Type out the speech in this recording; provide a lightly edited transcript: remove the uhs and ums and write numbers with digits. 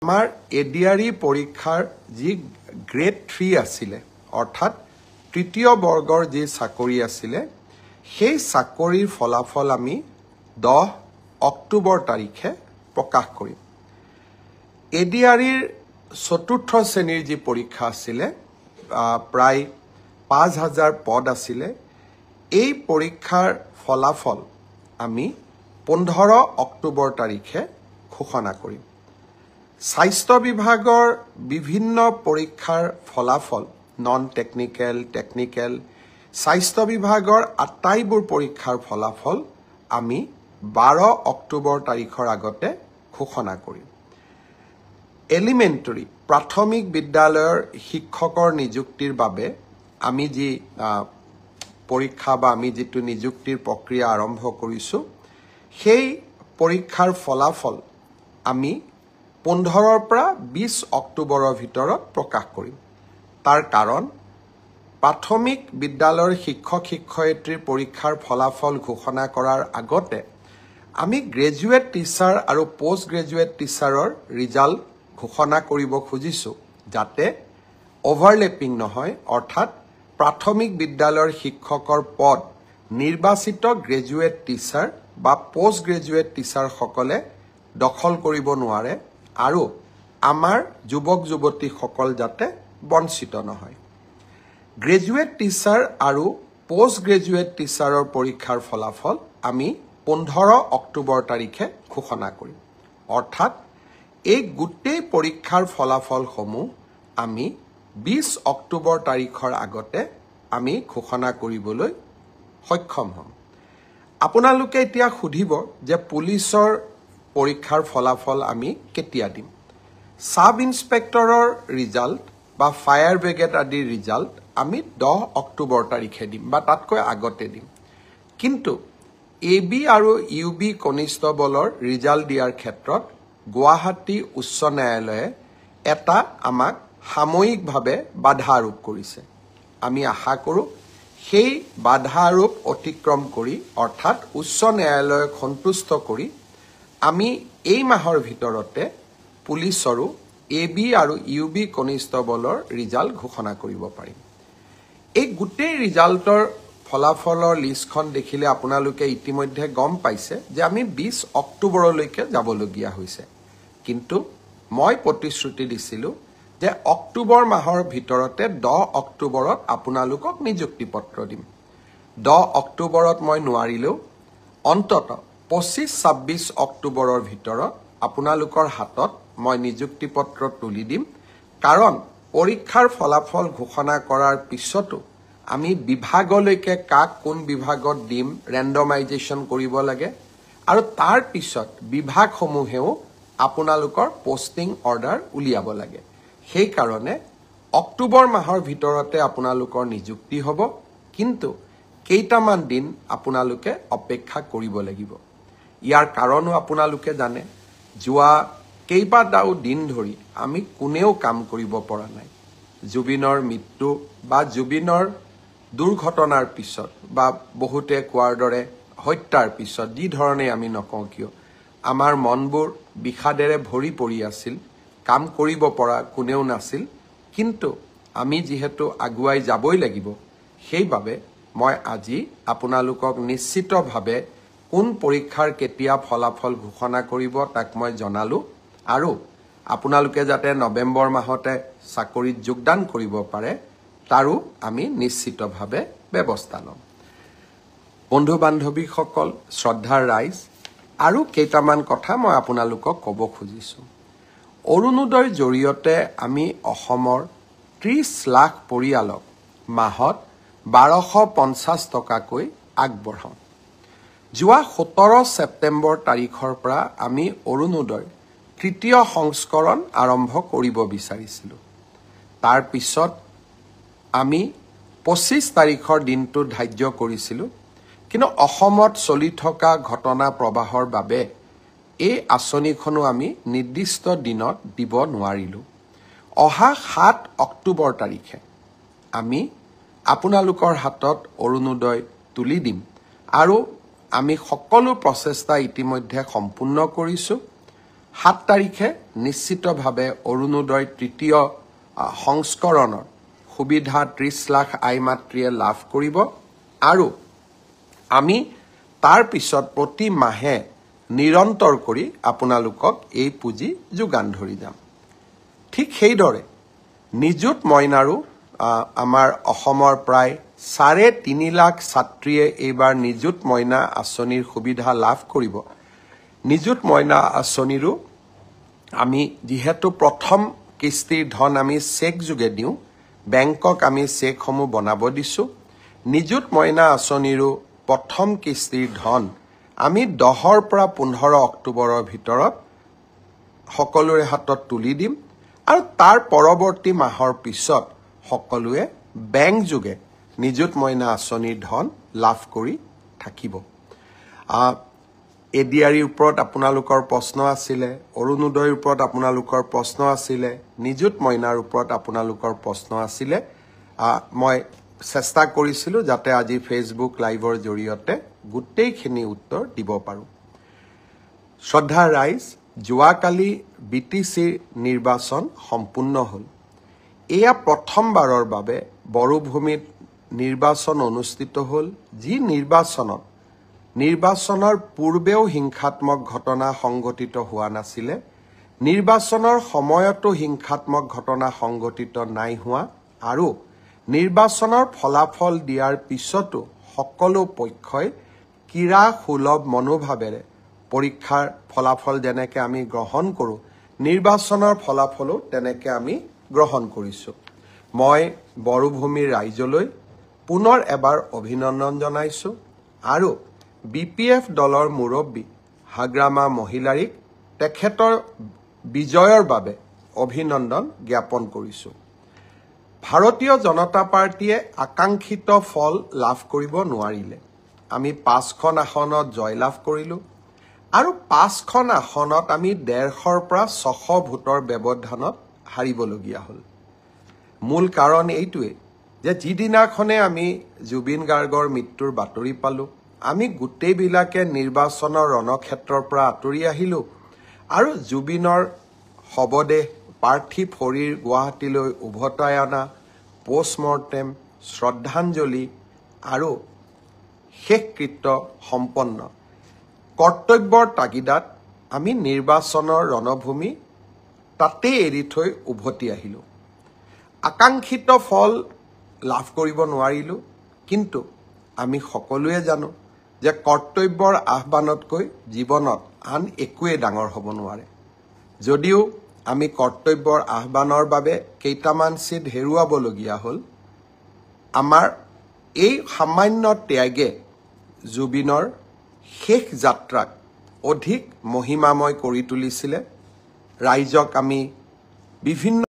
আমাৰ এডিআৰই পৰীক্ষাৰ যি গ্ৰেড 3 আছিলে অৰ্থাৎ তৃতীয় বৰ্গৰ যি চাকৰি আছিলে সেই চাকৰিৰ ফলাফল আমি 10 অক্টোবৰ তাৰিখে প্ৰকাশ কৰিম এডিআৰইৰ চতুৰ্থ শ্ৰেণীৰ যি পৰীক্ষা আছিলে প্ৰায় 5000 পদ আছিলে এই পৰীক্ষাৰ ফলাফল আমি 15 অক্টোবৰ তাৰিখে ঘোষণা কৰিম স্বাস্থ্য বিভাগৰ বিভিন্ন পৰীক্ষাৰ ফলাফল নন টেকনিক্যাল টেকনিক্যাল স্বাস্থ্য বিভাগৰ আটাইবোৰ পৰীক্ষাৰ ফলাফল আমি 12 অক্টোবৰ তাৰিখৰ আগতে ঘোষণা কৰিম এলিমেন্টাৰী প্ৰাথমিক বিদ্যালয়ৰ শিক্ষকৰ নিযুক্তিৰ বাবে আমি যি পৰীক্ষা বা আমি যেটো নিযুক্তিৰ প্ৰক্ৰিয়া আৰম্ভ কৰিছো সেই পৰীক্ষাৰ ফলাফল আমি 15 পৰা 20 অক্টোবৰৰ ভিতৰত প্ৰকাশ কৰিম তাৰ কাৰণ প্ৰাথমিক বিদ্যালয়ৰ শিক্ষক শিক্ষয়িত্ৰীৰ পৰীক্ষাৰ ফলাফল ঘোষণা কৰাৰ আগতে আমি গ্ৰেজুৱেট টিচাৰ আৰু পোষ্ট গ্ৰেজুৱেট টিচাৰৰ ৰিজাল্ট ঘোষণা কৰিব খুজিছো যাতে ওভাৰলেপিং নহয় অৰ্থাৎ প্ৰাথমিক বিদ্যালয়ৰ শিক্ষকৰ পদ নিৰ্বাচিত গ্ৰেজুৱেট টিচাৰ বা পোষ্ট গ্ৰেজুৱেট টিচাৰ সকলে দখল কৰিব নোৱাৰে আৰু আমাৰ যুৱক যুৱতী সকল যাতে বঞ্চিত নহয় গ্ৰেজুৱেট টিচাৰ আৰু পোষ্ট গ্ৰেজুৱেট টিচাৰৰ পৰীক্ষাৰ ফলাফল আমি 15 অক্টোবৰ তাৰিখে ঘোষণা কৰিম অৰ্থাৎ এই গোটেই পৰীক্ষাৰ ফলাফলসমূহ আমি 20 অক্টোবৰ তাৰিখৰ আগতে আমি ঘোষণা কৰিবলৈ সক্ষম হ'ম আপোনালোকে এতিয়া খুধিব যে পুলিচৰ পৰীক্ষাৰ ফলাফল আমি কেতিয়া দিম সাব ইন্সপেক্টৰৰ ৰিজাল্ট বা ফায়াৰ ব্ৰিগেড আদিৰ ৰিজাল্ট আমি 10 অক্টোবৰ তাৰিখে দিম বা তাতকৈ আগতে দিম কিন্তু এবি আৰু ইউবি কনিষ্টবলৰ ৰিজাল্ট দিয়াৰ ক্ষেত্ৰত গুৱাহাটী উচ্চ ন্যায়ালয়ে এটা আমাক সাময়িকভাৱে বাধা আৰোপ কৰিছে আমি আশা কৰো সেই বাধা আৰোপ অতিক্ৰম কৰি অৰ্থাৎ উচ্চ ন্যায়ালয়ক সন্তুষ্ট কৰি আমি এই মাহৰ ভিতৰতে পুলিচৰো এবি আৰু ইউবি কনিষ্টবলৰ ৰিজাল্ট ঘোষণা কৰিব পাৰিম এই গোটেই ৰিজাল্টৰ ফলাফলৰ লিষ্টখন দেখিলে আপোনালোকে ইতিমধ্যে গম পাইছে যে আমি 20 অক্টোবৰলৈকে যাবলগীয়া হৈছে কিন্তু মই প্ৰতিশ্ৰুতি দিছিলো যে অক্টোবৰ মাহৰ ভিতৰতে 10 অক্টোবৰত আপোনালোকক নিযুক্তি পত্ৰ দিম 10 অক্টোবৰত মই নোৱাৰিলেও অন্তত 25-26 অক্টোবৰৰ ভিতৰত আপোনালোকৰ হাতত মই নিযুক্তি পত্ৰ তুলি দিম কাৰণ পৰীক্ষাৰ ফলাফল ঘোষণা কৰাৰ পিছতো আমি বিভাগলৈকে কাক কোন বিভাগত দিম ৰেন্ডমাইজেশ্যন কৰিব লাগে আৰু তাৰ পিছত বিভাগসমূহেও আপোনালোকৰ পোষ্টিং অৰ্ডাৰ উলিয়াব লাগে সেই কাৰণে অক্টোবৰ মাহৰ ভিতৰতে আপোনালোকৰ নিযুক্তি হ'ব কিন্তু কেইটামান দিন আপোনালোকে অপেক্ষা কৰিব লাগিব ইয়াৰ কাৰণো আপোনালোকে জানে যোৱা কেইবাটাও দিন ধৰি আমি কোনেও কাম কৰিব পৰা নাই জুবিনৰ মৃত্যু বা জুবিনৰ দুৰ্ঘটনাৰ পিছত বা বহুতে কোৱাৰ দৰে হত্যাৰ পিছত যি ধৰণে আমি নকওঁ কিয় আমাৰ মনবোৰ বিষাদেৰে ভৰি পৰি আছিল কাম কৰিব পৰা কোনেও নাছিল কিন্তু আমি যেহেতু আগুৱাই যাবই লাগিব সেইবাবে মই আজি আপোনালোকক নিশ্চিতভাৱে কোন পৰীক্ষাৰ কেতিয়া ফলাফল ঘোষণা কৰিব তাক মই জনালো আৰু আপোনালোকে যাতে নৱেম্বৰ মাহতে চাকৰিত যোগদান কৰিব পাৰে তাৰো আমি নিশ্চিতভাৱে ব্যৱস্থা লম বন্ধু বান্ধৱীসকল শ্ৰদ্ধাৰ ৰাইজ আৰু কেইটামান কথা মই আপোনালোকক ক'ব খুজিছো অৰুণোদয়ৰ জৰিয়তে আমি অসমৰ 30 লাখ পৰিয়ালক মাহত 1250 টকাকৈ আগবঢ়াওঁ যোৱা 17 ছেপ্টেম্বৰ তাৰিখৰ পৰা আমি অৰুণোদয় তৃতীয় সংস্কৰণ আৰম্ভ কৰিব বিচাৰিছিলো তাৰ পিছত আমি 25 তাৰিখৰ দিনটো ধাৰ্য কৰিছিলো কিন্তু অসমত চলি থকা ঘটনা প্ৰবাহৰ বাবে এই আঁচনিখনো আমি নিৰ্দিষ্ট দিনত দিব নোৱাৰিলো অহা 7 অক্টোবৰ তাৰিখে আমি আপোনালোকৰ হাতত অৰুণোদয় তুলি দিম আৰু আমি সকলো প্ৰচেষ্টা ইতিমধ্যে সম্পূৰ্ণ কৰিছো 7 তাৰিখে নিশ্চিতভাৱে অৰুণোদয় তৃতীয় সংস্কৰণৰ সুবিধা 30 লাখ আই মাতৃয়ে লাভ কৰিব আৰু আমি তাৰ পিছত প্ৰতি মাহে নিৰন্তৰ কৰি আপোনালোকক এই পুঁজি যোগান ধৰি যাম। ঠিক সেইদৰে নিযুত মইনাৰো আমাৰ অসমৰ প্ৰায় 3.5 লাখ ছাত্ৰীয়ে এইবাৰ নিযুত মইনা আঁচনিৰ সুবিধা লাভ কৰিব। নিযুত মইনা আঁচনিৰো আমি যিহেতু প্ৰথম কিস্তিৰ ধন আমি চেক যোগে দিওঁ, বেংকক আমি চেকসমূহ বনাব দিছোঁ। নিযুত মইনা আঁচনিৰো প্ৰথম কিস্তিৰ ধন আমি 10 পৰা 15 অক্টোবৰৰ ভিতৰত সকলোৰে হাতত তুলি দিম আৰু তাৰ পৰৱৰ্তী মাহৰ পিছত সকলোৱে বেংক যোগে নিযুত মইনা আঁচনিৰ ধন লাভ কৰি থাকিব। এডিআৰিৰ ওপৰত আপোনালোকৰ প্ৰশ্ন আছিলে, অৰুণোদয়ৰ ওপৰত আপোনালোকৰ প্ৰশ্ন আছিলে, নিযুত মইনাৰ ওপৰত আপোনালোকৰ প্ৰশ্ন আছিলে। মই চেষ্টা কৰিছিলোঁ যাতে আজি ফেচবুক লাইভৰ জৰিয়তে গোটেইখিনি উত্তৰ দিব পাৰোঁ। শ্ৰদ্ধা ৰাইজ, যোৱাকালি BTCৰ নিৰ্বাচন সম্পূৰ্ণ হ'ল। এয়া প্ৰথমবাৰৰ বাবে বড়োভূমিত নিৰ্বাচন অনুষ্ঠিত হ'ল, যি নিৰ্বাচনৰ পূৰ্বেও হিংসাত্মক ঘটনা সংঘটিত হোৱা নাছিলে, নিৰ্বাচনৰ সময়তো হিংসাত্মক ঘটনা সংঘটিত নাই হোৱা আৰু নিৰ্বাচনৰ ফলাফল দিয়াৰ পিছতো সকলো পক্ষই ক্ৰীড়া সুলভ মনোভাৱেৰে পৰীক্ষাৰ ফলাফল যেনেকৈ আমি গ্ৰহণ কৰোঁ, নিৰ্বাচনৰ ফলাফলো তেনেকৈ আমি গ্ৰহণ কৰিছোঁ। মই বড়োভূমিৰ ৰাইজলৈ পুনৰ এবাৰ অভিনন্দন জনাইছোঁ আৰু BPF দলৰ মুৰব্বী হাগ্ৰামা মহিলাৰীক তেখেতৰ বিজয়ৰ বাবে অভিনন্দন জ্ঞাপন কৰিছোঁ। ভাৰতীয় জনতা পাৰ্টীয়ে আকাংক্ষিত ফল লাভ কৰিব নোৱাৰিলে। আমি 5খন আসনত জয়লাভ কৰিলোঁ আৰু 5খন আসনত আমি 150ৰ পৰা 600 ভোটৰ ব্যৱধানত হাৰিবলগীয়া হ'ল। মূল কাৰণ এইটোৱে যে যিদিনাখনে আমি জুবিন গাৰ্গৰ মৃত্যুৰ বাতৰি পালোঁ, আমি গোটেইবিলাকে নিৰ্বাচনৰ ৰণক্ষেত্ৰৰ পৰা আঁতৰি আহিলোঁ আৰু জুবিনৰ শৱদেহ পাৰ্থিৱ শৰীৰ গুৱাহাটীলৈ উভতাই অনা, পোষ্টমৰ্টেম, শ্ৰদ্ধাঞ্জলি আৰু শেষকৃত্য সম্পন্ন কৰ্তব্যৰ তাগিদাত আমি নিৰ্বাচনৰ ৰণভূমি তাতেই এৰি থৈ উভতি আহিলোঁ। আকাংক্ষিত ফল লাভ কৰিব নোৱাৰিলোঁ, কিন্তু আমি সকলোৱে জানো যে কৰ্তব্যৰ আহ্বানতকৈ জীৱনত আন একোৱেই ডাঙৰ হ'ব নোৱাৰে। যদিও আমি কৰ্তব্যৰ আহ্বানৰ বাবে কেইটামান চিট হেৰুৱাবলগীয়া হ'ল, আমাৰ এই সামান্য ত্যাগে জুবিনৰ শেষ যাত্ৰাক অধিক মহিমাময় কৰি তুলিছিলে। ৰাইজক আমি বিভিন্ন